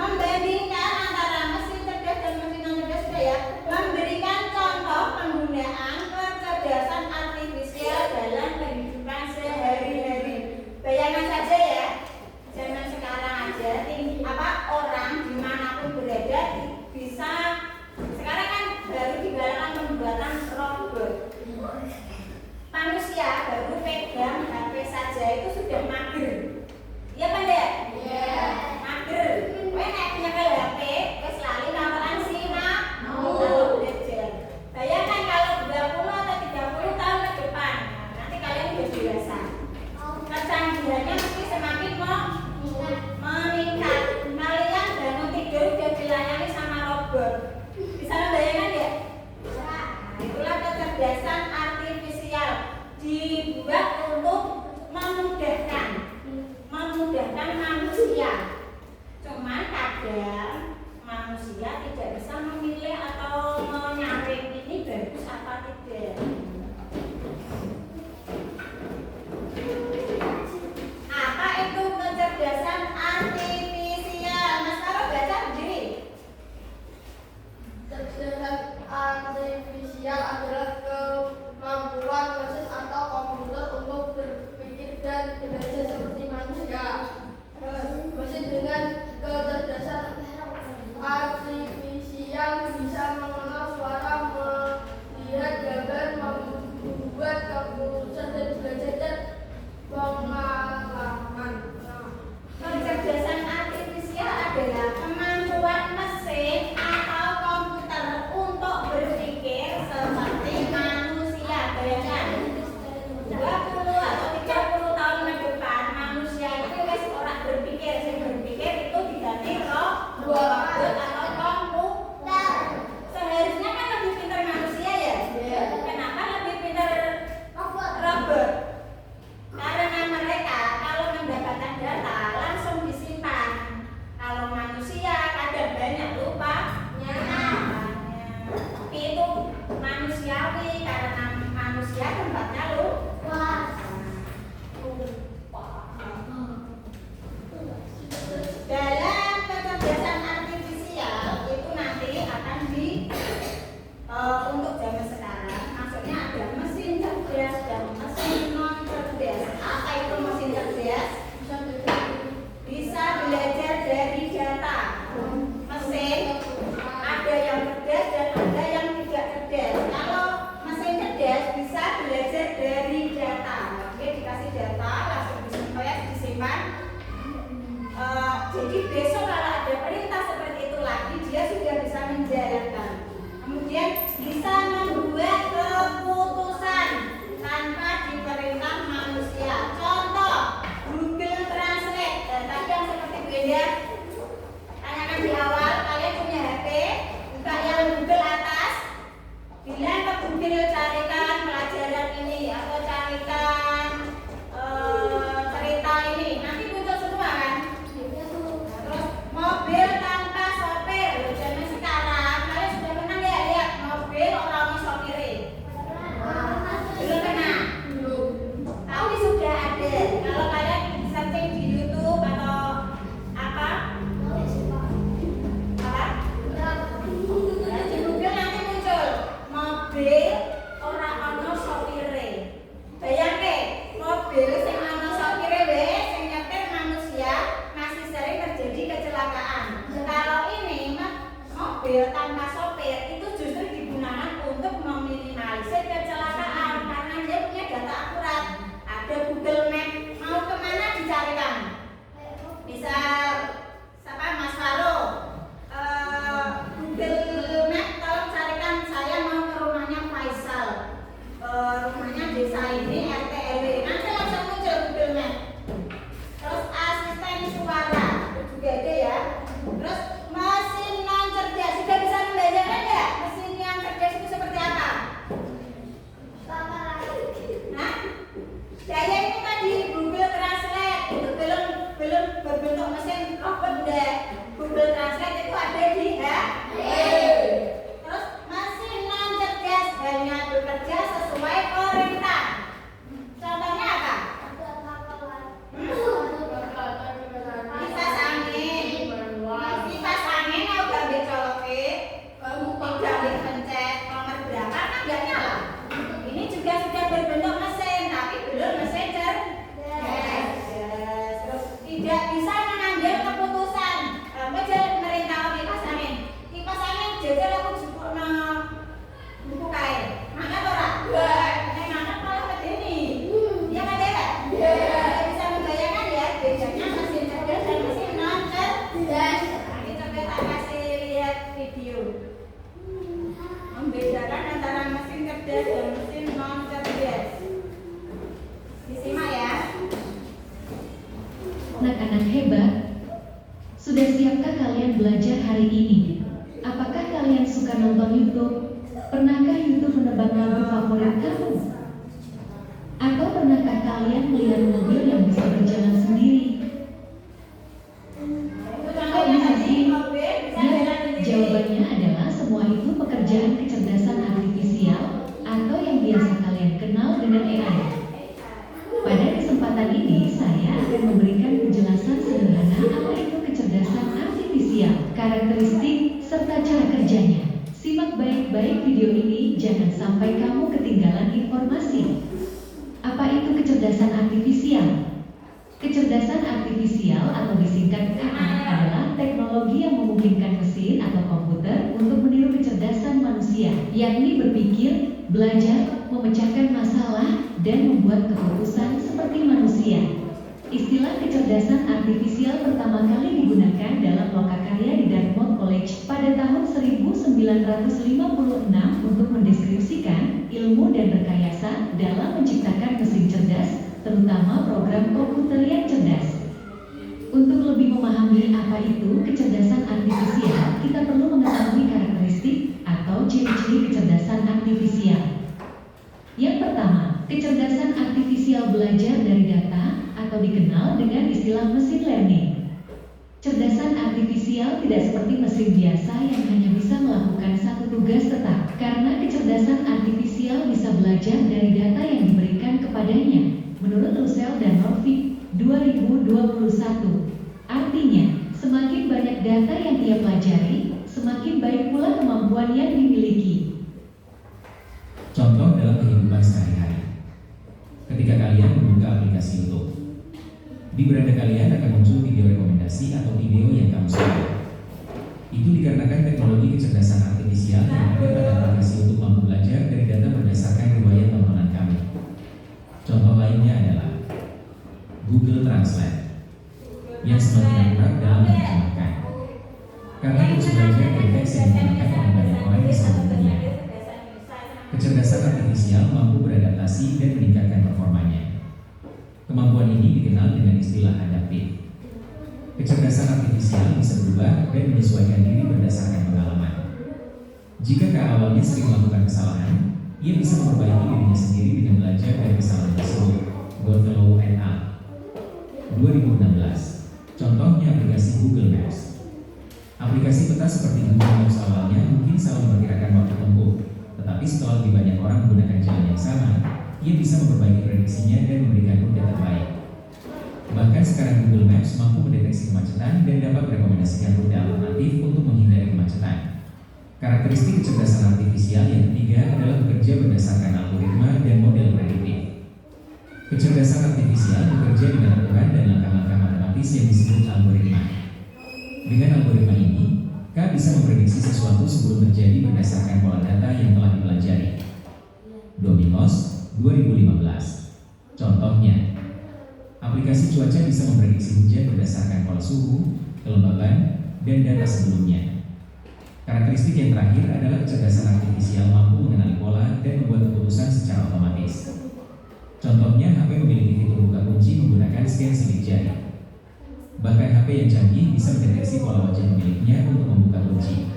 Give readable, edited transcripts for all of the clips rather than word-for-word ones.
Membandingkan mobil tanpa sopir itu justru digunakan untuk meminimalisir kecelakaan karena dia punya data akurat. Ada Google Map, mau kemana dicarikan. Misal siapa Mas Faro, Google Map tolong carikan saya mau ke rumahnya Faisal, rumahnya desa ini RT RW, nanti langsung muncul Google Map. Terus asisten suara itu juga ada ya. Terus mesin non cerdas sudah bisa membayangkan ya mesin yang cerdas itu seperti apa? Nah, saya ini tadi Google Translate itu belum berbentuk mesin robot deh. Google Translate itu ada di HP. Terus mesin non cerdas hanya bekerja sesuai perintah. Contohnya apa? Kipas angin. Kipas angin mau gambar coloke, gambar pencet, nomor berapa kan nggak nyala. Ini juga sudah berbentuk mesin, tapi belum mesin cerdas. Terus tidak bisa mengambil keputusan. Menjadi pemerintah kipas angin. Kipas angin jajal aku jupukno buku kain. Mangkat ora? Nek mangkat malah medeni. Iya kan ya? Bisa membayangkan ya bedanya mesin cerdas dan mesin non cerdas. Ini coba tak kasih lihat video. Membedakan antara mesin cerdas dan mesin non cerdas. Disimak ya. Anak-anak hebat, sudah siapkah kalian belajar hari ini? Apakah kalian suka nonton YouTube? Pernahkah YouTube menebak lagu favorit kamu? Atau pernahkah kalian melihat mobil yang bisa berjalan sendiri? Kok bisa sih? Ya, jawabannya adalah semua itu pekerjaan kecerdasan artifisial atau yang biasa kalian kenal dengan AI. Pada kesempatan ini saya akan memberikan penjelasan sederhana apa itu kecerdasan artifisial, karakteristik, serta cara kerjanya. Simak baik-baik video ini, jangan sampai kamu ketinggalan informasi. Apa itu kecerdasan artifisial? Kecerdasan artifisial atau disingkat AI adalah teknologi yang memungkinkan mesin atau komputer untuk meniru kecerdasan manusia, yakni berpikir, belajar, memecahkan masalah, dan membuat keputusan seperti manusia. Istilah kecerdasan artifisial pertama kali digunakan dalam lokakarya di Dartmouth College pada tahun 1956 untuk mendeskripsikan ilmu dan rekayasa dalam menciptakan mesin cerdas, terutama program komputer yang cerdas. Untuk lebih memahami apa itu kecerdasan artifisial, kita perlu mengetahui karakteristik atau ciri-ciri kecerdasan artifisial. Yang pertama, kecerdasan artifisial belajar dari data atau dikenal dengan istilah mesin learning. Cerdasan artifisial tidak seperti mesin biasa yang hanya bisa melakukan satu tugas tetap, karena kecerdasan artifisial bisa belajar dari data yang diberikan kepadanya. Menurut Russell dan Norvig, 2021. Artinya, semakin banyak data yang ia pelajari, semakin baik pula kemampuan yang dimiliki. Contoh dalam kehidupan sehari-hari. Ketika kalian membuka aplikasi YouTube, di beranda kalian akan muncul video rekomendasi atau video yang kamu suka. Itu dikarenakan teknologi kecerdasan artifisial yang ada pada aplikasi YouTube mampu belajar dari data berdasarkan riwayat tontonan kamu. Contoh lainnya adalah Google Translate yang semakin akurat dalam menerjemahkan. Karena terus belajar dari teks yang digunakan oleh banyak orang di seluruh dunia. Kecerdasan artifisial mampu beradaptasi dan meningkatkan performanya. Kemampuan ini dikenal dengan istilah adaptif. Kecerdasan artifisial bisa berubah dan menyesuaikan diri berdasarkan pengalaman. Jika awalnya sering melakukan kesalahan, ia bisa memperbaiki dirinya sendiri dengan belajar dari kesalahan tersebut. Goodfellow et al. 2016. Contohnya aplikasi Google Maps. Aplikasi peta seperti Google Maps awalnya mungkin selalu memperkirakan waktu tempuh, tetapi setelah lebih banyak orang menggunakan jalan yang sama, ia bisa memperbaiki prediksinya dan memberikan rute terbaik. Bahkan sekarang Google Maps mampu mendeteksi kemacetan dan dapat merekomendasikan rute alternatif untuk menghindari kemacetan. Karakteristik kecerdasan artifisial yang ketiga adalah bekerja berdasarkan algoritma dan model prediktif. Kecerdasan artifisial bekerja dengan aturan dan langkah-langkah matematis yang disebut algoritma. Dengan algoritma ini, K bisa memprediksi sesuatu terjadi berdasarkan pola data yang telah dipelajari. Domingos 2015. Contohnya, aplikasi cuaca bisa memprediksi hujan berdasarkan pola suhu, kelembaban, dan data sebelumnya. Karakteristik yang terakhir adalah kecerdasan artifisial mampu mengenali pola dan membuat keputusan secara otomatis. Contohnya, HP memiliki fitur buka kunci menggunakan scan sidik jari. Bahkan HP yang canggih bisa mendeteksi pola wajah pemiliknya untuk membuka kunci.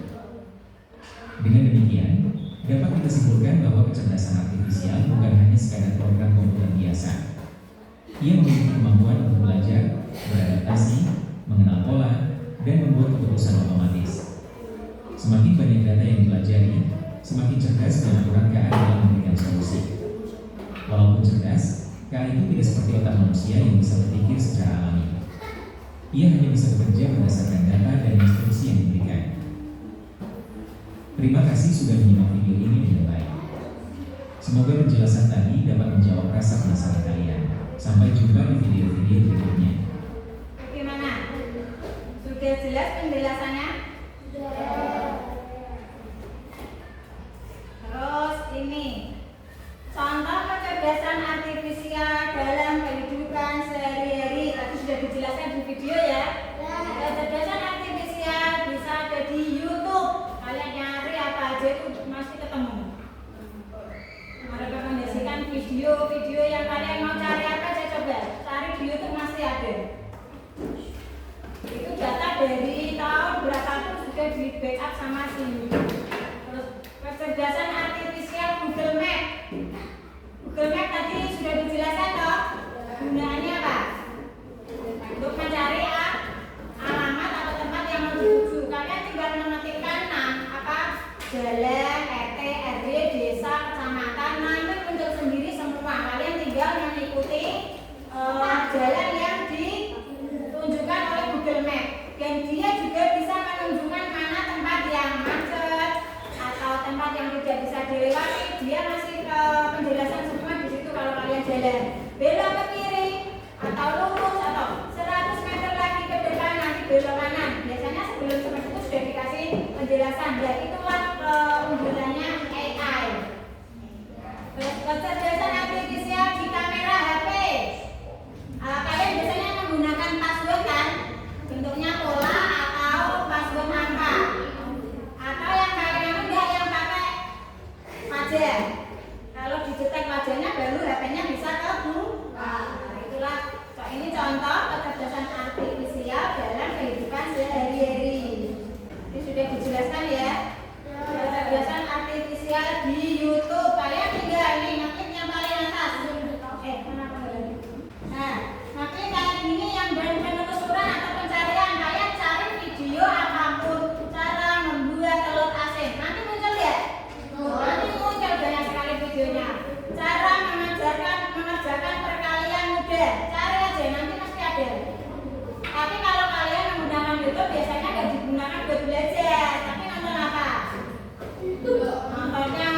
Dengan demikian, dapat kita simpulkan bahwa kecerdasan artifisial bukan hanya sekadar program komputer biasa. Ia memiliki kemampuan untuk belajar, beradaptasi, mengenal pola, dan membuat keputusan otomatis. Semakin banyak data yang dipelajari, semakin cerdas dan akurat KA dalam memberikan solusi. Walaupun cerdas, KA itu tidak seperti otak manusia yang bisa berpikir secara alami. Ia hanya bisa bekerja berdasarkan data dan instruksi yang diberikan. Terima kasih sudah menyimak video ini dengan baik. Semoga penjelasan tadi dapat menjawab rasa penasaran kalian. Sampai jumpa di video-video berikutnya. Bagaimana? Sudah jelas penjelasannya? Terus ini contoh kecerdasan artifisial dalam kehidupan sehari-hari. Tadi sudah dijelaskan di video ya. Kecerdasan artifisial bisa ada di YouTube. Kalian nyari apa aja itu masih ketemu. Merekomendasikan video-video yang kalian mau cari apa aja, coba cari di YouTube masih ada. Itu data dari tahun berapapun sudah di backup sama si YouTube. Terus kecerdasan artifisial Google Map. Google Map tadi sudah dijelaskan toh. Gunanya apa? Untuk mencari alamat atau tempat yang mau dituju. Kalian tinggal mengetikkan jalan, RT, RW, desa, kecamatan. Nah, itu muncul sendiri semua. Kalian tinggal mengikuti jalan yang ditunjukkan oleh Google Map. Dan dia juga bisa menunjukkan mana tempat yang macet atau tempat yang tidak bisa dilewati. Dia masih penjelasan semua di situ kalau kalian jalan. Belok ke kiri atau lurus atau 100 meter lagi ke depan nanti belok kanan. Biasanya sebelum seperti itu sudah dikasih penjelasan. Dan itulah keunggulannya AI. Kecerdasan artifisial di kamera HP. Kalian biasanya menggunakan password kan? Bentuknya pola atau password angka. Atau yang kalian enggak yang pakai wajah. Kalau didetek wajahnya baru HP-nya bisa kebuka. Itulah ini contoh kecerdasan artifisial dalam kehidupan sehari-hari. Ini sudah dijelaskan ya. Kecerdasan artifisial di YouTube. Kalian tinggal nih ngeklik yang paling atas. Kenapa lagi? Nah, ngeklik kayak gini yang dari penelusuran atau pencarian. Kalian cari video apapun cara membuat telur asin. Nanti muncul ya? Nanti muncul banyak sekali videonya. Cara mengerjakan perkalian mudah. Cari aja nanti pasti ada. Tapi kalau kalian menggunakan YouTube biasanya nggak digunakan buat belajar, tapi nonton apa? Nontonnya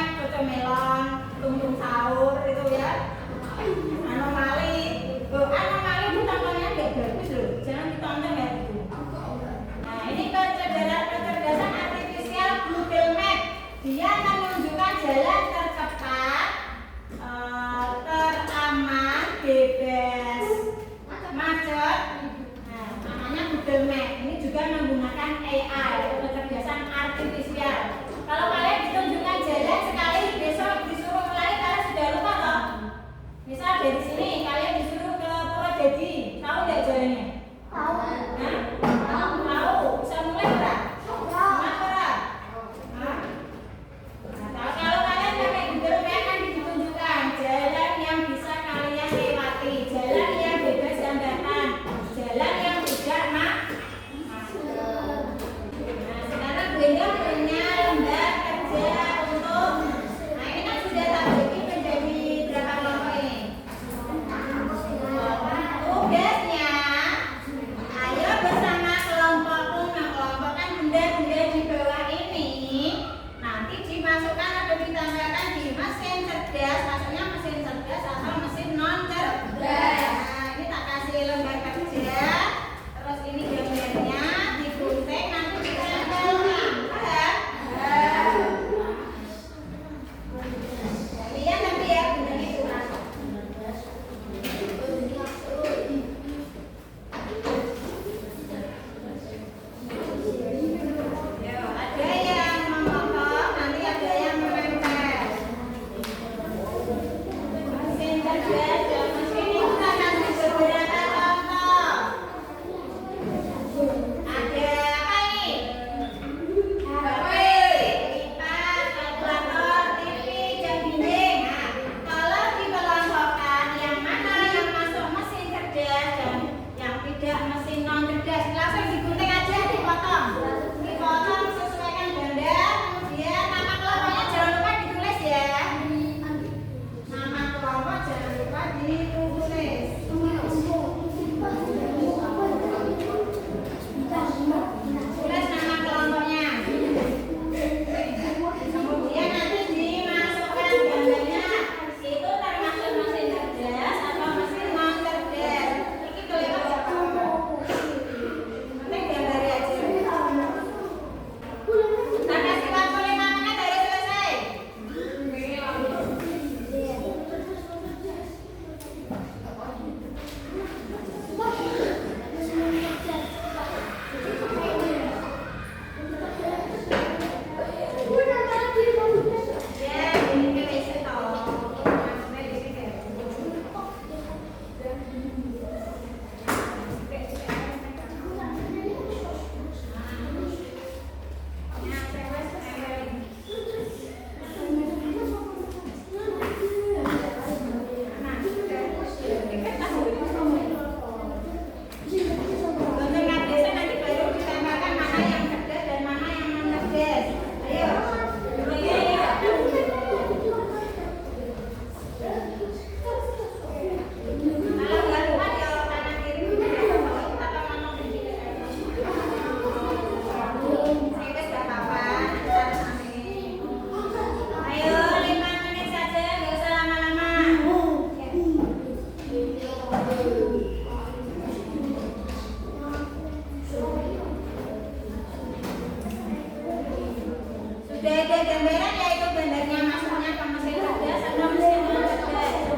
Sudah ada gambaran yaitu gambarnya masuknya ke mesin cerdas sama mesin non cerdas.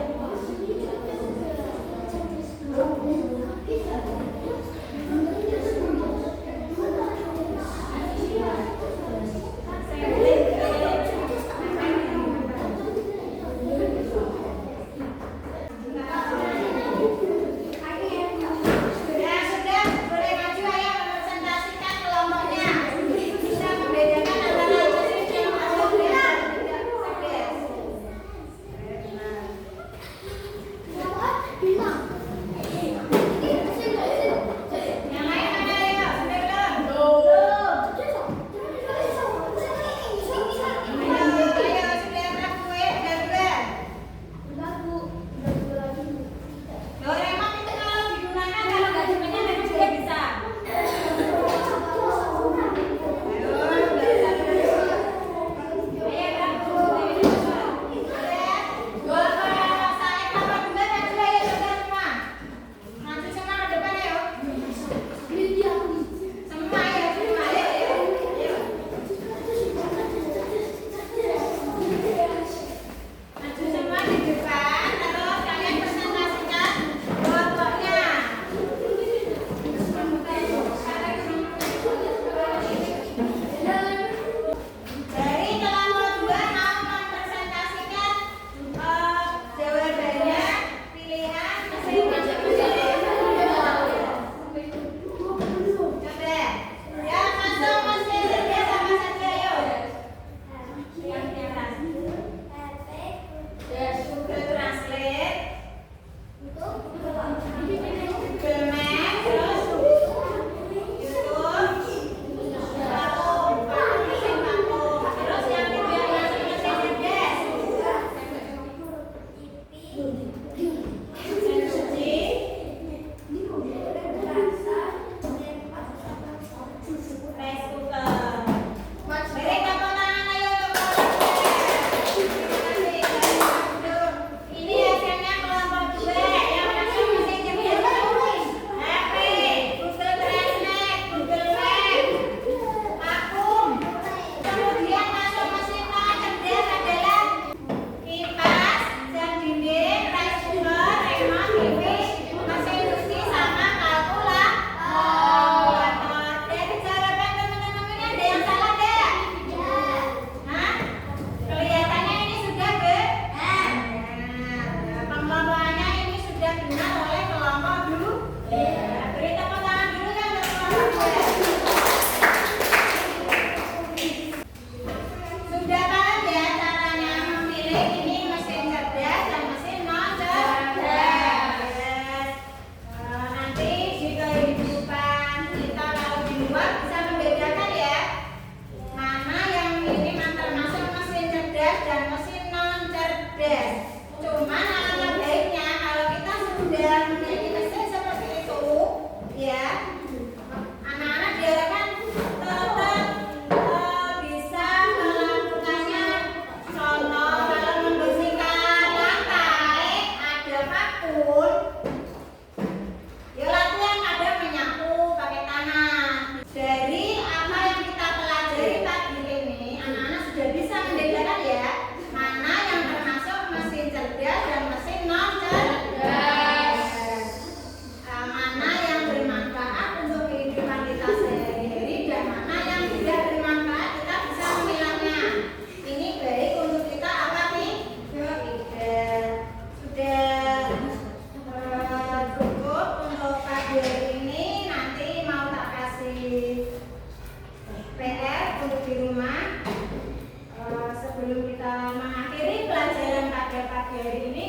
Sebelum kita mengakhiri pelajaran pada pagi hari ini,